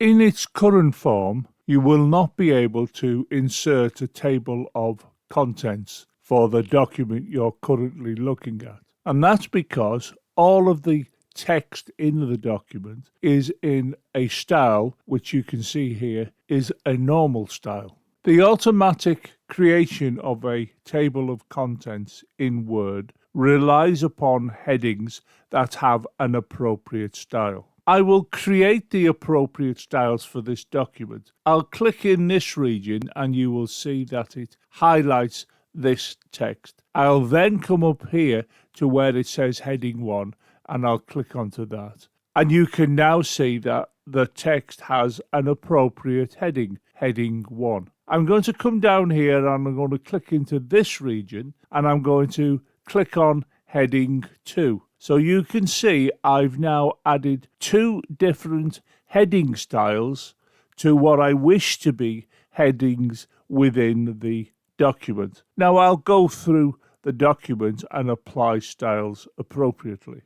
In its current form, you will not be able to insert a table of contents for the document you're currently looking at. And that's because all of the text in the document is in a style, which you can see here is a normal style. The automatic creation of a table of contents in Word relies upon headings that have an appropriate style. I will create the appropriate styles for this document. I'll click in this region and you will see that it highlights this text. I'll then come up here to where it says heading 1 and I'll click onto that. And you can now see that the text has an appropriate heading, heading 1. I'm going to come down here and I'm going to click into this region and I'm going to click on heading 2. So you can see I've now added 2 different heading styles to what I wish to be headings within the document. Now I'll go through the document and apply styles appropriately.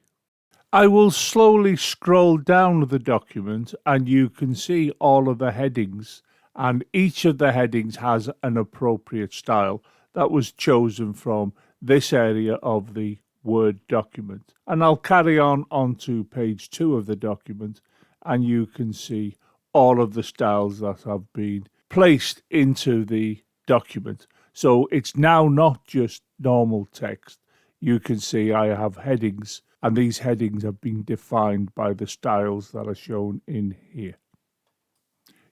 I will slowly scroll down the document and you can see all of the headings, and each of the headings has an appropriate style that was chosen from this area of the Word document. And I'll carry on onto page 2 of the document and you can see all of the styles that have been placed into the document. So it's now not just normal text. You can see I have headings and these headings have been defined by the styles that are shown in here.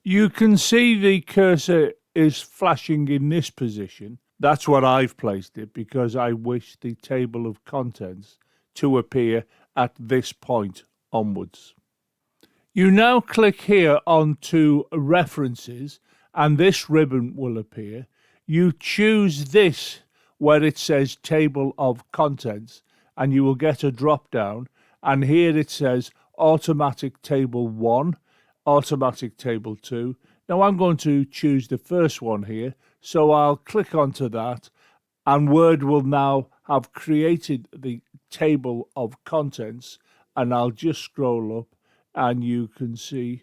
You can see the cursor is flashing in this position. That's what I've placed it because I wish the table of contents to appear at this point onwards. You now click here onto references and this ribbon will appear. You choose this where it says table of contents and you will get a drop down, and here it says automatic table 1, automatic table 2. Now I'm going to choose the first one here, so I'll click onto that and Word will now have created the table of contents, and I'll just scroll up and you can see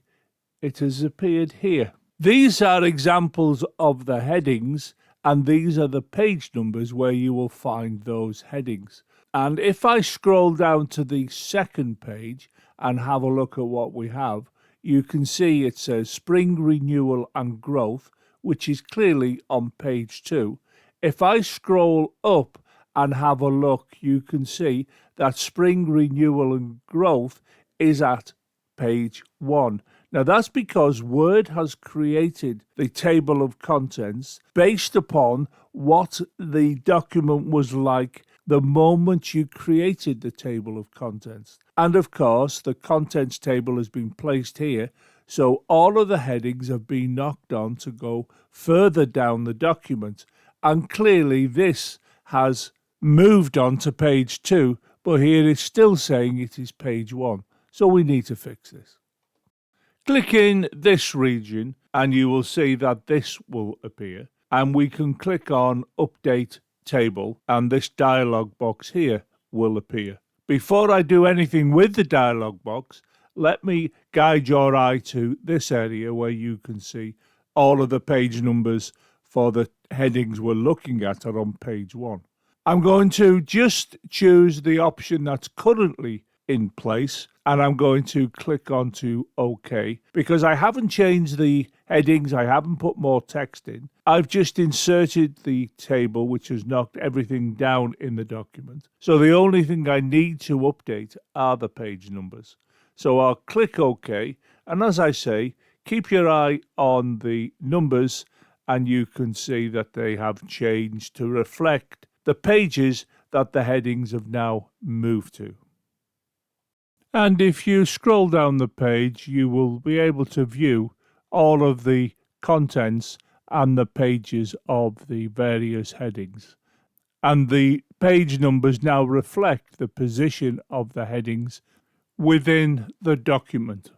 it has appeared here. These are examples of the headings and these are the page numbers where you will find those headings. And if I scroll down to the second page and have a look at what we have, you can see it says Spring Renewal and Growth, which is clearly on page 2. If I scroll up and have a look, you can see that Spring Renewal and Growth is at page 1. Now that's because Word has created the table of contents based upon what the document was like the moment you created the table of contents. And of course, the contents table has been placed here, so all of the headings have been knocked on to go further down the document. And clearly this has moved on to page 2, but here it's still saying it is page 1. So we need to fix this. Click in this region and you will see that this will appear, and we can click on Update Table and this dialog box here will appear. Before I do anything with the dialog box, let me guide your eye to this area where you can see all of the page numbers for the headings we're looking at are on page 1. I'm going to just choose the option that's currently in place and I'm going to click onto OK because I haven't changed the headings, I haven't put more text in. I've just inserted the table which has knocked everything down in the document. So the only thing I need to update are the page numbers. So I'll click OK, and as I say, keep your eye on the numbers and you can see that they have changed to reflect the pages that the headings have now moved to. And if you scroll down the page, you will be able to view all of the contents and the pages of the various headings. And the page numbers now reflect the position of the headings within the document.